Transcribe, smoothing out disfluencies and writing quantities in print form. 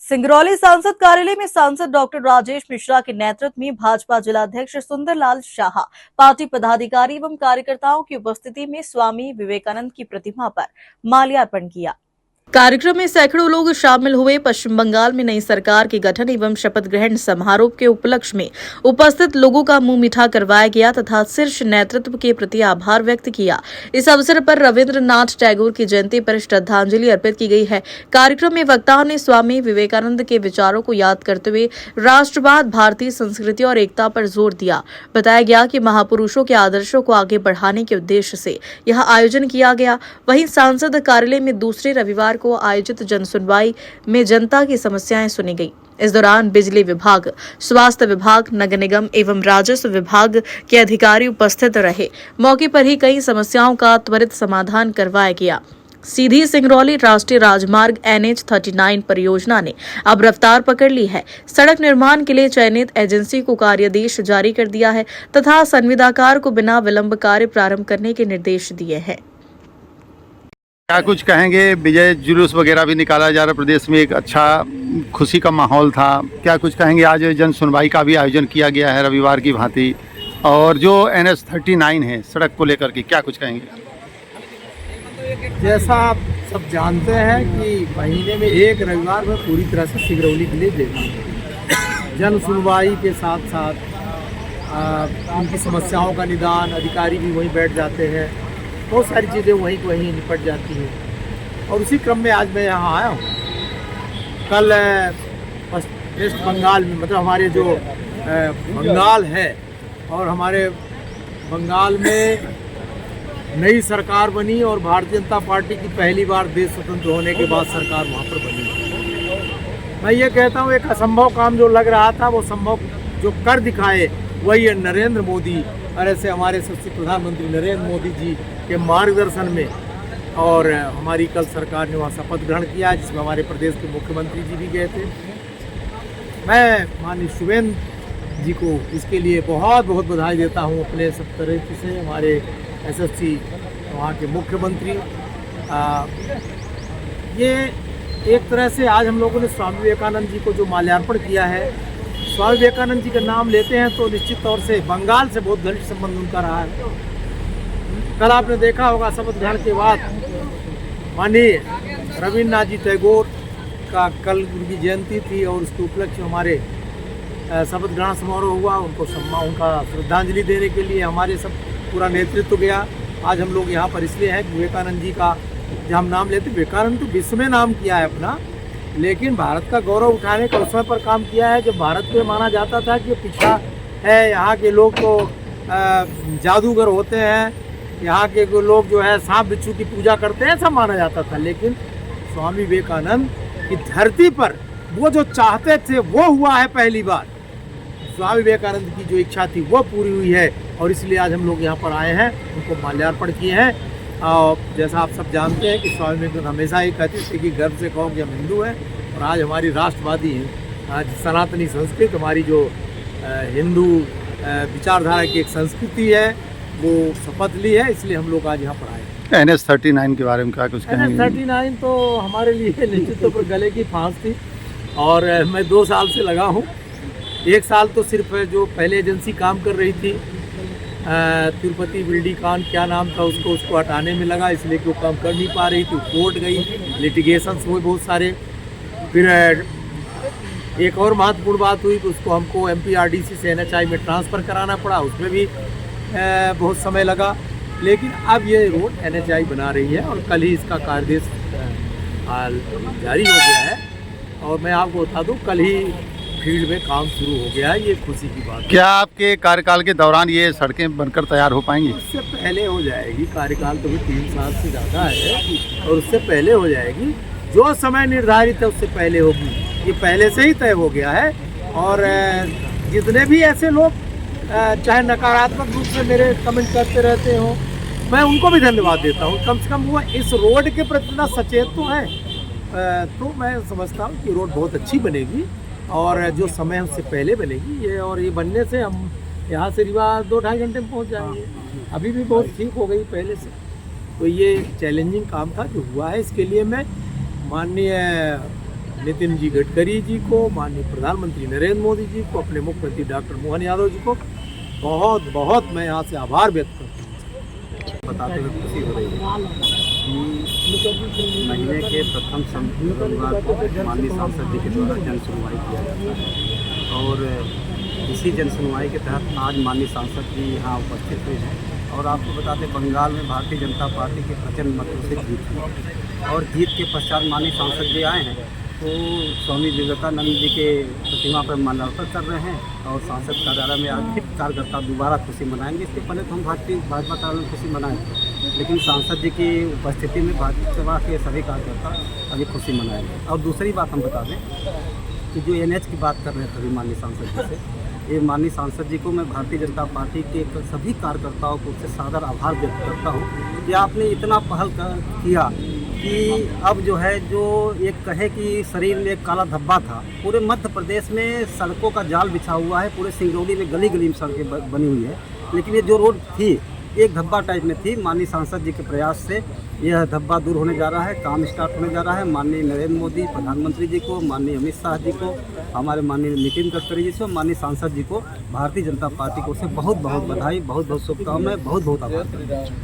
सिंगरौली सांसद कार्यालय में सांसद डॉक्टर राजेश मिश्रा के नेतृत्व में भाजपा जिलाध्यक्ष सुंदरलाल शाह, पार्टी पदाधिकारी एवं कार्यकर्ताओं की उपस्थिति में स्वामी विवेकानंद की प्रतिमा पर माल्यार्पण किया। कार्यक्रम में सैकड़ों लोग शामिल हुए। पश्चिम बंगाल में नई सरकार के गठन एवं शपथ ग्रहण समारोह के उपलक्ष्य में उपस्थित लोगों का मुंह मीठा करवाया गया तथा शीर्ष नेतृत्व के प्रति आभार व्यक्त किया। इस अवसर पर रविंद्रनाथ टैगोर की जयंती पर श्रद्धांजलि अर्पित की गई है। कार्यक्रम में वक्ताओं ने स्वामी विवेकानंद के विचारों को याद करते हुए राष्ट्रवाद, भारतीय संस्कृति और एकता पर जोर दिया। बताया गया कि महापुरुषों के आदर्शों को आगे बढ़ाने के उद्देश्य से यह आयोजन किया गया। वहीं सांसद कार्यालय में दूसरे रविवार को आयोजित जनसुनवाई में जनता की समस्याएं सुनी गई। इस दौरान बिजली विभाग, स्वास्थ्य विभाग, नगर निगम एवं राजस्व विभाग के अधिकारी उपस्थित रहे। मौके पर ही कई समस्याओं का त्वरित समाधान करवाया गया। सीधी सिंगरौली राष्ट्रीय राजमार्ग NH 39 परियोजना ने अब रफ्तार पकड़ ली है। सड़क निर्माण के लिए चयनित एजेंसी को कार्यादेश जारी कर दिया है तथा संविदाकार को बिना विलंब कार्य प्रारंभ करने के निर्देश दिए हैं। क्या कुछ कहेंगे? विजय जुलूस वगैरह भी निकाला जा रहा, प्रदेश में एक अच्छा खुशी का माहौल था। क्या कुछ कहेंगे? आज जन सुनवाई का भी आयोजन किया गया है रविवार की भांति, और जो NH 39 है सड़क को लेकर के क्या कुछ कहेंगे? जैसा आप सब जानते हैं कि महीने में एक रविवार में पूरी तरह से सिंगरौली के लिए देता हूँ। जन सुनवाई के साथ साथ उनकी समस्याओं का निदान, अधिकारी भी वहीं बैठ जाते हैं, बहुत सारी चीज़ें वहीं निपट जाती हैं। और उसी क्रम में आज मैं यहाँ आया हूँ। कल वेस्ट बंगाल में, मतलब हमारे जो बंगाल है, और हमारे बंगाल में नई सरकार बनी और भारतीय जनता पार्टी की पहली बार देश स्वतंत्र होने के बाद सरकार वहाँ पर बनी। मैं ये कहता हूँ, एक असंभव काम जो लग रहा था वो संभव जो कर दिखाए वही है नरेंद्र मोदी, और ऐसे हमारे यशस्वी प्रधानमंत्री नरेंद्र मोदी जी के मार्गदर्शन में। और हमारी कल सरकार ने वहाँ शपथ ग्रहण किया, जिसमें हमारे प्रदेश के मुख्यमंत्री जी भी गए थे। मैं माननीय शुभेंद्र जी को इसके लिए बहुत बहुत बधाई देता हूँ अपने सब तरह से। हमारे यशस्वी वहाँ के मुख्यमंत्री, ये एक तरह से आज हम लोगों ने स्वामी विवेकानंद जी को जो माल्यार्पण किया है, स्वामी विवेकानंद जी का नाम लेते हैं तो निश्चित तौर से बंगाल से बहुत घनिष्ठ संबंध उनका रहा है। कल आपने देखा होगा शपथ ग्रहण के बाद माननीय रविंद्रनाथ जी टैगोर का कल उनकी जयंती थी, और उसके उपलक्ष्य हमारे शपथ ग्रहण समारोह हुआ। उनको उनका श्रद्धांजलि देने के लिए हमारे सब पूरा नेतृत्व गया। आज हम लोग यहाँ पर इसलिए हैं कि विवेकानंद जी का जब हम नाम लेते, विवेकानंद तो विश्व में नाम किया है अपना, लेकिन भारत का गौरव उठाने का उस समय पर काम किया है जब भारत को माना जाता था कि पिछड़ा है, यहाँ के लोग तो जादूगर होते हैं, यहाँ के लोग जो है सांप बिच्छू की पूजा करते हैं, ऐसा माना जाता था। लेकिन स्वामी विवेकानंद की धरती पर वो जो चाहते थे वो हुआ है पहली बार। स्वामी विवेकानंद की जो इच्छा थी वो पूरी हुई है, और इसलिए आज हम लोग यहाँ पर आए हैं, उनको माल्यार्पण किए हैं। और जैसा आप सब जानते हैं कि स्वामी विवेकानंद हमेशा ये कहते थे कि गर्व से कहो कि हम हिंदू हैं, और आज हमारी राष्ट्रवादी हैं, आज सनातनी संस्कृति हमारी जो हिंदू विचारधारा की एक संस्कृति है वो शपथ ली है, इसलिए हम लोग आज यहाँ पर आए। NH 39 के बारे में क्या कुछ कहेंगे? NH 39 तो हमारे लिए निश्चित तौर पर गले की फांस थी, और मैं 2 साल से लगा हूँ। 1 साल तो सिर्फ जो पहले एजेंसी काम कर रही थी, तिरुपति बिल्डी कान क्या नाम था उसको हटाने में लगा, इसलिए कि वो काम कर नहीं पा रही थी, कोर्ट गई, लिटिगेशंस हुए बहुत सारे। फिर एक और महत्वपूर्ण बात हुई कि उसको हमको MPRDC से NHI में ट्रांसफ़र कराना पड़ा, उसमें भी बहुत समय लगा। लेकिन अब ये रोड NHI बना रही है, और कल ही इसका कार्यादेश जारी हो गया है, और मैं आपको बता दूँ कल ही फील्ड में काम शुरू हो गया है। ये खुशी की बात है। क्या आपके कार्यकाल के दौरान ये सड़कें बनकर तैयार हो पाएंगी? उससे पहले हो जाएगी। कार्यकाल तो भी 3 साल से ज़्यादा है, और उससे पहले हो जाएगी। जो समय निर्धारित है उससे पहले होगी, ये पहले से ही तय हो गया है। और जितने भी ऐसे लोग चाहे नकारात्मक रूप से मेरे कमेंट करते रहते हो, मैं उनको भी धन्यवाद देता हूँ। कम से कम वो इस रोड के प्रति इतना सचेत तो है, तो मैं समझता हूँ कि रोड बहुत अच्छी बनेगी, और जो समय है उससे पहले बनेगी ये। और ये बनने से हम यहाँ से रीवा 2-2.5 घंटे में पहुँच जाएंगे। अभी भी बहुत ठीक हो गई पहले से। तो ये चैलेंजिंग काम था जो हुआ है, इसके लिए मैं माननीय नितिन जी गडकरी जी को, माननीय प्रधानमंत्री नरेंद्र मोदी जी को, अपने मुख्यमंत्री डॉक्टर मोहन यादव जी को बहुत बहुत मैं यहाँ से आभार व्यक्त करता हूँ। बताते हुए खुशी हो रही है कि महीने के प्रथम रविवार को माननीय सांसद जी के द्वारा जन सुनवाई किया जाता है और इसी जन सुनवाई के तहत आज माननीय सांसद जी यहाँ उपस्थित हुए हैं। और आपको बता दें, बंगाल में भारतीय जनता पार्टी के प्रचंड मतों से जीत हुई और जीत के पश्चात माननीय सांसद जी आए हैं तो स्वामी विवेकानंद जी के प्रतिमा पर माल्यार्पण कर रहे हैं और सांसद कार्यालय में आज फिर कार्यकर्ता दोबारा खुशी मनाएंगे। इससे पहले तो हम भाजपा कार्यालय में खुशी मनाएंगे, लेकिन सांसद जी की उपस्थिति में भाजपा के सभी कार्यकर्ता अभी खुशी मनाएंगे। और दूसरी बात हम बता दें कि जो NH की बात कर रहे थे अभी माननीय सांसद जी से, ये माननीय सांसद जी को मैं भारतीय जनता पार्टी के सभी कार्यकर्ताओं को उससे सादर आभार व्यक्त करता हूँ कि आपने इतना पहल किया कि अब जो है जो एक कहे कि शरीर में एक काला धब्बा था, पूरे मध्य प्रदेश में सड़कों का जाल बिछा हुआ है, पूरे सिंगरौली में गली गली में सड़कें बनी हुई है, लेकिन ये जो रोड थी एक धब्बा टाइप में थी। माननीय सांसद जी के प्रयास से यह धब्बा दूर होने जा रहा है, काम स्टार्ट होने जा रहा है। माननीय नरेंद्र मोदी प्रधानमंत्री जी को, माननीय अमित शाह जी को, हमारे माननीय नितिन गडकरी जी से, माननीय सांसद जी को भारतीय जनता पार्टी को से बहुत बहुत बधाई, बहुत बहुत शुभकामनाएं, बहुत बहुत आभार।